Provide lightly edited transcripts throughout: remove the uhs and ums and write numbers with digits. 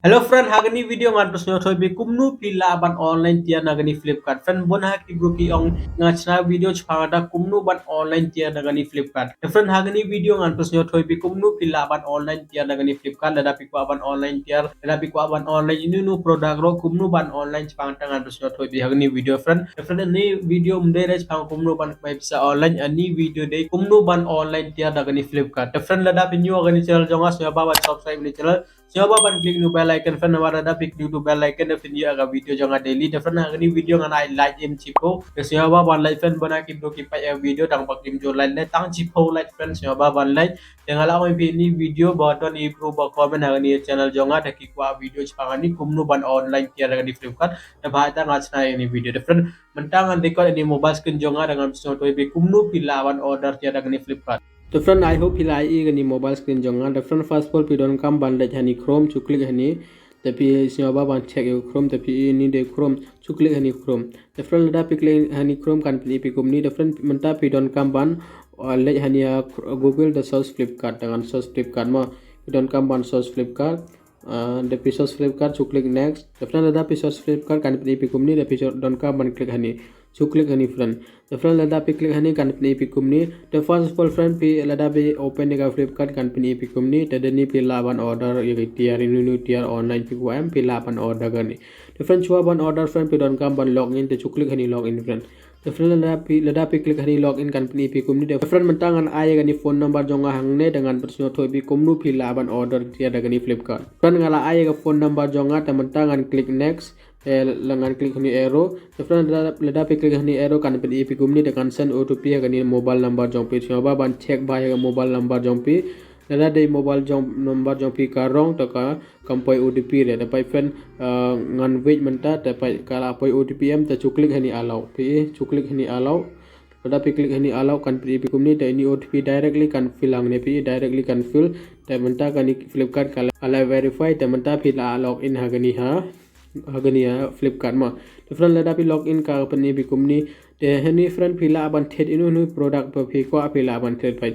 Hello friend, hagani video ngan presno thoi be kumnu pila ban online tian nagani Flipkart. Friend bon ha ki bro ki ong ngachna video chhada kumnu ban online tian nagani Flipkart. Friend hagani video ngan presno thoi be kumnu pila ban online tian nagani Flipkart lada pikwa ban online tiar lada pikwa ban online ini nu product ro kumnu ban online chpang tangan presno thoi be hagani video friend. Friend ni video mde re chpang kumnu ban bisa online ani video de kumnu ban online tiar nagani Flipkart. Friend lada pinyo agani channel jonga so ba subscribe ni channel coba ban klik nu bell icon fan wara da klik nu bell icon da fin aga video janga daily da fan aga ni video ngana I like em chipo da coba ban like fan bana ki do ki pa video tang pak kim jo like tang chipo like fan coba ban like dengan la mai ni video ba don i pro ba comment aga ni channel jonga da ki kwa video changa ni kumnu ban online ki aga di Flipkart da ba ta ngachna ini video da fan mentang an dekor ini mobile screen jonga dengan so to be kumnu pilawan order ti aga ni Flipkart. The friend I hope hilai igani mobile screen jonga the friend first of all pidon kam ban let hani chrome chu click hani the pi sinaba ban check you chrome the pi ni de chrome chu click hani chrome the friend da pick hani chrome kan pi kum ni the friend menta pidon kam ban let hani google the search Flipkart dengan search Flipkart ma pidon kam ban search Flipkart the search Flipkart chu click next the friend da search Flipkart kan pi kum ni the don kam ban click hani chu click hani friend the friend lada pi click hani kan pi kum ni the first of all friend pi lada be open ga Flipkart kan pi kum ni the ni pi laban order ye tiar nu tiar online pi wam pi laban order gani the friend chua ban order friend pi don kam ban login the chu click hani login friend the friend lada pi click hani login kan pi kum ni the friend mentangan ay gani phone number jonga hangne dengan personal thoi pi kum nu pi laban order tiar gani Flipkart friend ngala ay ga phone number jonga te mentangan click next lengan klik ni arrow the friend lada pe klik ni arrow kan pe pi kumni de kan send otp kan mobile number jong pe choba ban check ba ya mobile number jong pe lada de mobile jong number jong pe ka rong to ka kampoi otp re da pai friend ngan wait menta ta pai kala poi otp em ta chu klik ni allow pe chu klik ni allow lada pe klik ni allow kan pe kumni de ni otp directly kan fill ang ne pe directly kan fill ta menta kan Flipkart kala ala verify ta menta fill log in hagani ha hagania Flipkart ma the friend lada pi login ka pani bi kumni te hani friend pila ban thet inu nu product pa phi ko pila ban thet pai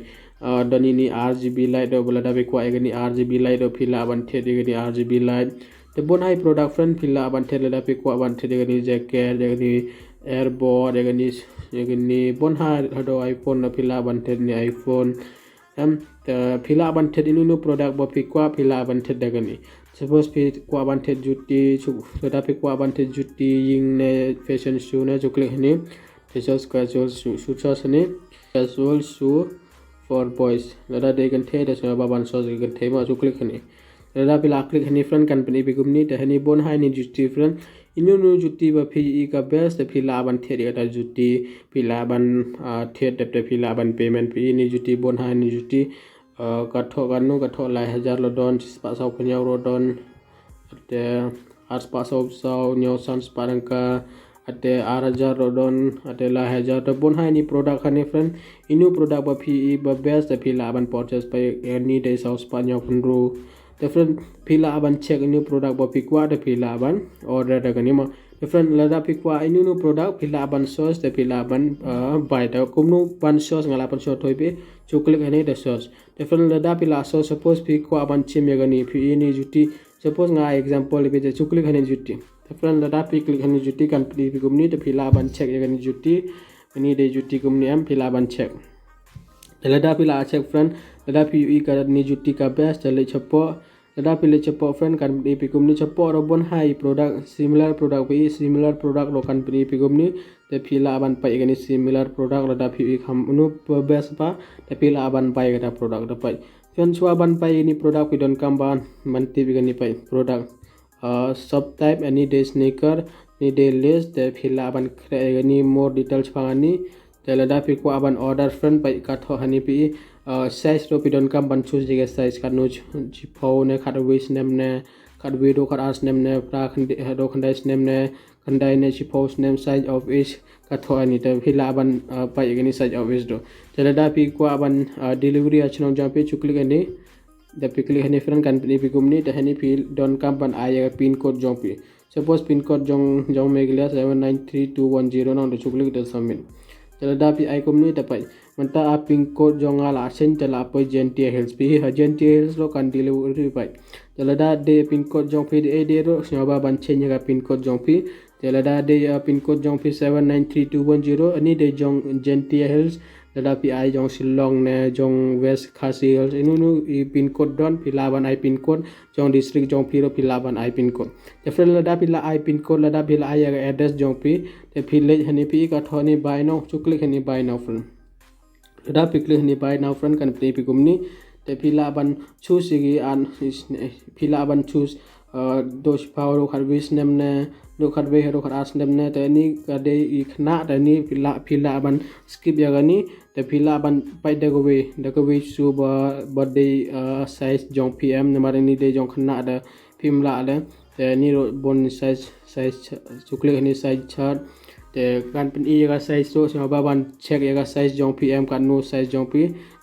doni ni RGB light do lada bi ko agani RGB light do pila ban thet agani RGB light te bon hai product friend pila ban thet lada pi ko ban thet agani jacket agani airboard agani bon ha hado iPhone na pila ban thet ni iPhone pila ban thet inu nu product ba pi ko pila ban thet agani suppose pi ko ban thet juti lada pi ko ban thet juti ying ne fashion shoe ne chukle ni t-shirt casual shoes ne casual shoe for boys lada de kan the da sa ban so kan the ma chukle ni lada pi la click ni friend kan pi gum ni te hani bon hai ni juti friend inu nu juti ba phi ka best phi la ban the da juti phi la ban the de phi la ban payment pi ni juti bon hai ni juti katho kanu katho lai hajar lo don pa sau punya ro don ate ars pa sau nyaw sans parangka ate hajar ro don ate lai hajar to bon hai ni product hani friend inu product ba phi ba best phi la ban purchase pa ni day sau pa nyaw punru the friend phi la ban check inu product ba phi kwa de phi la ban order da gani ma friend lada pi kwa inu product pila ban sauce te pila ban buy ta kumnu ban sauce ngala pan sauce thoi pe chocolate hani the sauce the friend lada pila sauce suppose pi kwa ban chim gani pi ini juti suppose nga example pe chocolate hani juti the friend lada pi click hani juti kan pi kumni te pila ban check gani juti ani de juti kumni am pila ban check lada pila check friend lada pi i ka ni juti ka best le chapo lada pilih cepat friend kan beri pikum ni cepat robon hai product similar product lo kan beri pikum ni tapi la aban pai gani similar product lada pi kham nu best pa tapi la aban pai gada product dapat fian chua ban pai ni product pi don kam ban manti gani pai product sub type any day sneaker ni day list tapi la aban gani more details pangani lada pi ko aban order friend pai ka tho hani pi size ro pidon kam ban choose jega size kan no chipho ne khat waist nem ne khat video khat as nem ne pra do khandai nem ne khandai ne chipho nem size of each ka tho ani ta phila ban pai gani size of each do jalada pi ko aban delivery achno jampe chukli gani the pikli hani friend kan pi kumni ta hani fil don kam ban aya pin code jompi suppose pin code jong meglia 793210 na do chukli to submit jalada pi ai kumni ta pai menta pin code jonga la sen tela apoy Gentia Hills pi Gentia Hills lo kan delivery pai telada de pin code jong pi de ro snyoba ban chen ga pin code jong pi telada de pin code jong pi 793210 ani de jong Gentia Hills lada pi ai jong Shillong ne jong West Khasi Hills inu i pin code don pi laban ai pin code jong district jong pi ro pi laban ai pin code te friend lada pi la ai pin code lada pi la ai address jong pi te village hani pi ka thoni bai no chuklik hani bai no friend lada pi klik hani bai now friend kan pi gumni te pi laban choose gi an pi laban choose dos power harvest nemne do kharbe hero kharas nemne te ni kade i khna te ni pi laban skip ya gani te pi laban pai de go su ba birthday size jong pm ne mare ni de jong khna da phim la le te ni bon size chukle ni size chart te kan pen i ga size so sama baban check ya size jong pm kan no size jong pi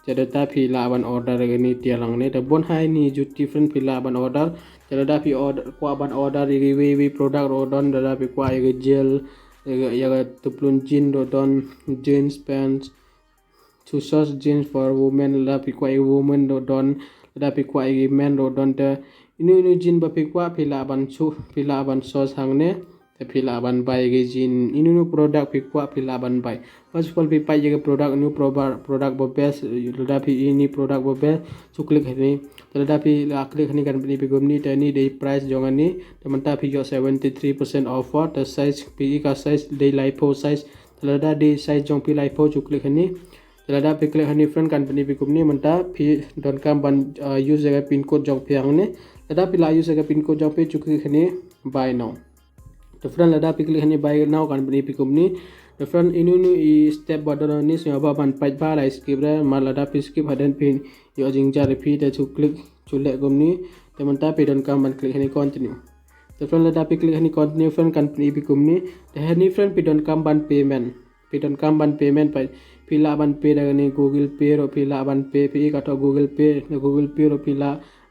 jadata pi laban order gani tialang ne te bon hai ni ju different pi laban order jadata pi order kwa ban order we product order dada pi kwa ya gel ya tuplun jean don jeans pants choose jeans for women la pi kwa woman don dada pi kwa men don te inu jean ba pi kwa pi laban sos hangne pi laban bai ge jin inu product pi kwa pi laban bai first of all pi pai ge product new product bo best lada pi ini product bo best chuklik hani lada pi aklik hani kan pi gomni ta ni dei price jongani tamanta pi jo 73% offer the size pi ka size dei lipo size lada dei size jong pi lipo chuklik hani lada pi klik hani friend kan pi gomni manta pi don kam ban use ga pin code jong pi angne lada pi la use ga pin code jong pi chuklik hani buy now the friend lada pi klik hani buy now kan pi kumni the friend inu i step badana ni so ba ban pai ba la skip ra ma lada pi skip haden pin yo jingja repeat to click chule gumni te manta pi don kam ban click hani continue the friend lada pi click hani continue friend kan pi kumni the hani friend pi don kam ban payment pai pi la ban pay daga ni Google Pay ro pi la ban pay pi ka to Google Pay ro pi la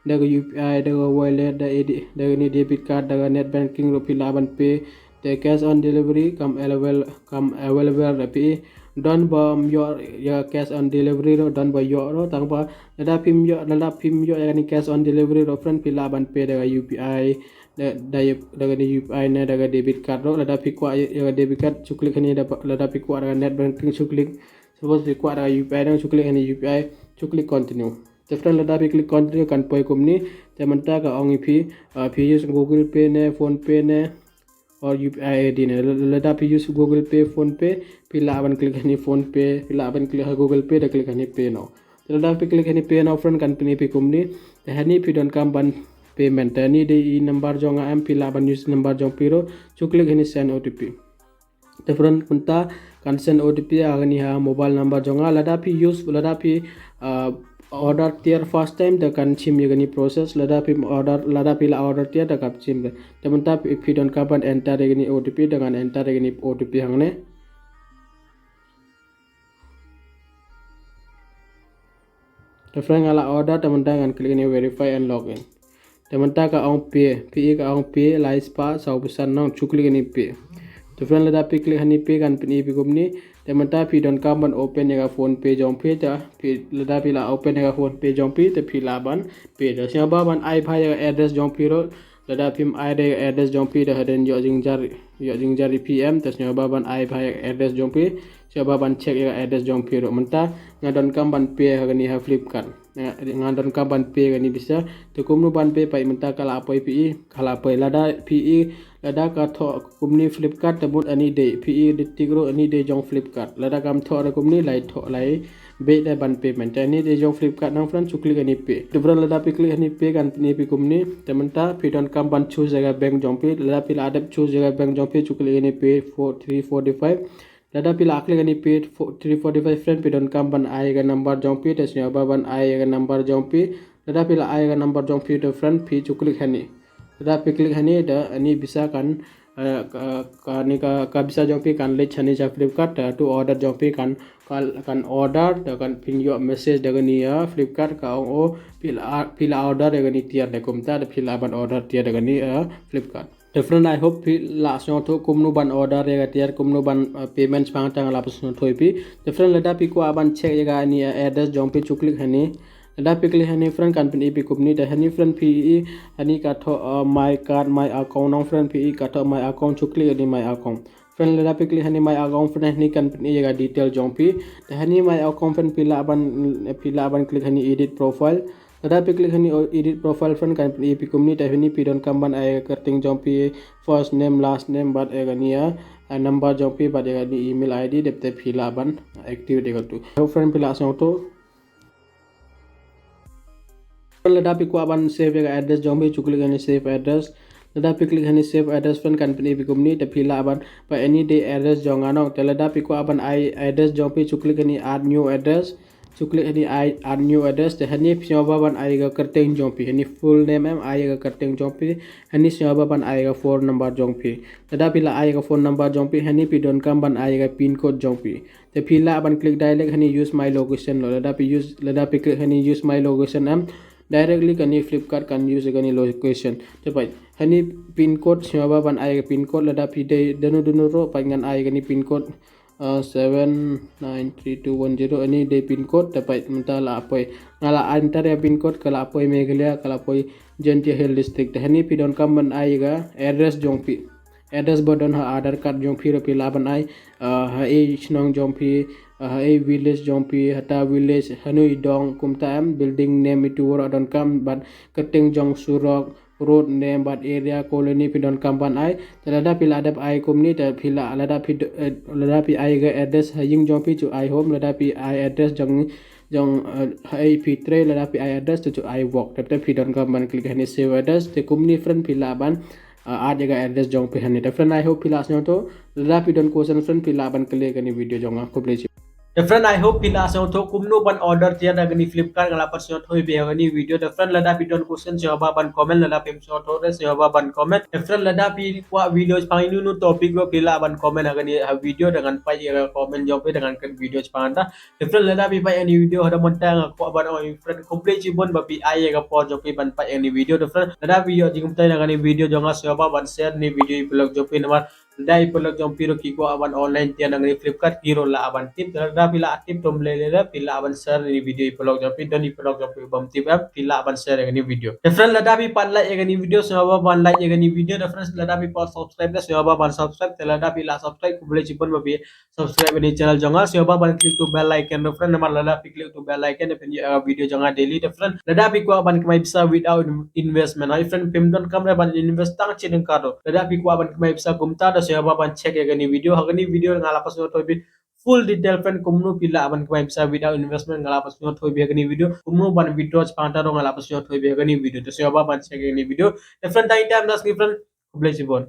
daga UPI daga wallet daga ni debit card daga net banking ro pi la ban pay the cash on delivery come available rapi done by your cash on delivery ro done by your tang ba lada pim yo yani cash on delivery ro friend pi laban pay daga UPI daga ni UPI ne daga debit card ro lada pi kwa ya debit card chuklik ni lada pi kwa daga net banking chuklik suppose pi kwa daga UPI daga chuklik ni UPI chuklik continue the friend lada pi click continue kan poi kumni te manta ka ong pi use Google Pay ne Phone Pay ne or UPI ID ne lada pi use Google Pay Phone Pay pi laban klik hani Phone Pay pi laban klik Google Pay da klik hani Pay now lada pi klik hani Pay now friend kan pi kumni hani pi don kam ban payment ni de i number jonga am pi laban use number jong piro chuklik hani send OTP the friend kunta kan send OTP agani ha mobile number jonga lada pi use lada pi order tier first time the kan chim yagani process lada pi la order tier da kap chim temanta if you don't come and enter yagani OTP dengan enter yagani OTP hangne the friend ala order temanta kan klik ni verify and login temanta ka ong pay ka ong pay la spa sau pesan nang chuklik ni pay the friend lada pi klik hani pay kan pi gumni temanta pi don kam ban open ya Phone Pay jong pay ta pi lada pi la open ya Phone Pay jong pi te pi laban pay da sia ba ban ai bhai address jong pi ro lada pim ai de address jong pi da haden yo jingjar PM ta sia ba ban ai bhai address jong pi sia ba ban check ya address jong pi ro menta ngadon kam ban pay ha ni ha Flipkart ngadon kam ban pay ni bisa to kumnu ban pay pai menta kala apoi pi kala pai lada pi lada ka tho kumni Flipkart tabut ani de pi de tigro ani de jong Flipkart lada kam tho ra kumni lai be da ban payment ani de jong Flipkart nang friend chuklik ani pay dibra lada pi klik ani pay kan ni pi kumni tementa pi don kam ban choose jaga bank jong pi lada pi adap choose jaga bank jong pi chuklik ani pay 4345 lada pi la klik ani pay 345 friend pi don kam ban ai ga number jong pi tesnya ba ban ai ga number jong pi lada pi la ai ga number jong pi to friend pi chuklik hani lada pi klik hani da ani bisa kan ka bisa jong pi kan le chani ja Flipkart to order jong pi kan order da kan pin yo message daga ni ya Flipkart ka o pila order daga ni tiar de kumta da pila ban order tiar daga ni Flipkart Different I hope la song to kumnu ban order ya tiar kumnu ban payments pang tang la pasno thoi pi different lada pi ko aban check ya ga ni address jong pi chuklik hani lada pi kli hani friend kan pin pi kupni da hani friend pi hani ka tho my card my account on friend pi ka tho my account chuklik ni my account friend lada pi kli hani my account friend hani kan pin ya ga detail jong pi da hani my account friend pi la aban klik hani edit profile Lada pi klik hani edit profile friend kan pi kumni ta hani pi don kamban ay kerting jong pi first name last name but egania number jong pi but egani email id depte phila ban active de tu friend pila song to lada pi ko aban save address jong pi chukli gani save address lada pi klik hani save address friend kan pi kumni ta phila aban pa any day address jong ano te lada pi ko aban I address jong pi chukli gani add new address chuklik hani I add new address te hani syoba ban ai ga kerteng jongpi hani full name am ai ga kerteng jongpi hani syoba ban ai ga phone number jongpi tada pila ai ga phone number jongpi hani pi don kam ban ai ga pin code jongpi te pila ban click direct hani use my location lo lada pi click hani use my location am directly kani Flipkart kan use kani location te pai hani pin code syoba ban ai ga pin code lada pi de denu ro pangan ai ga ni pin code 793210 ini de pin code dapat mentala apoi ngala antar ya pin code kala apoi Meghalaya kala apoi Jaintia Hill district hani pidon kamban aiga address jongpi address bodon ha aadhar card jongpi ro pilaban ai ha e snong jongpi ha e village jongpi hata village hanui dong kumtam building name itu wor adon kam ban keting jong surok road name but area colony pidon kampan ai talada pila adap ai kumni ta pila lada pi ai ga address haying jong pi chu ai home lada pi ai address jong jong ai pitre lada pi ai address chu ai work ta pidon kampan klik hani save address te kumni friend pila ban आज जगह address jong pi hani ta friend I hope pila asno to lada pi don question friend pila ban klik ani video jong ko please Different I hope pila sa to kumno ban order tiya na gani Flipkart ngala par sa to be gani video different lada pi don question sa ban comment lada pi sa to sa ban comment different lada pi kwa videos pang nu topic go pila ban comment gani video dengan pa comment jawab dengan kan videos pang different lada pi pa any video hada monta ko ban friend complete bon ba pi ai ga po jawab ban pa any video different lada video jingum tay gani video jonga sa ban share ni video blog jawab namar dai pelak jom piro kiko aban online tian nang Flipkart kiro la aban tip da pila tip tom lele pila aban share ni video pelak jom pi doni pelak jom pi bam tip pila aban share ni video different la da pi pan like ni video so ban like ni video difference la da pi pa subscribe so ban subscribe la da pi la subscribe ku boleh cipon babi subscribe ni channel jonga so ban click to bell icon different nama la da pi click to bell icon pen video jonga daily different la da pi ko aban kmai bisa without investment ai friend pim don kamera ban invest tang chin kado la da pi ko aban kmai bisa gumta da siapa ban cek ya gani video ngalapas nyo toy full detail friend kumnu pila aban kmai bisa without investment ngalapas nyo toy gani video kumnu ban withdraw pantaro ngalapas nyo toy gani video to siapa ban cek gani video different time das friend bless you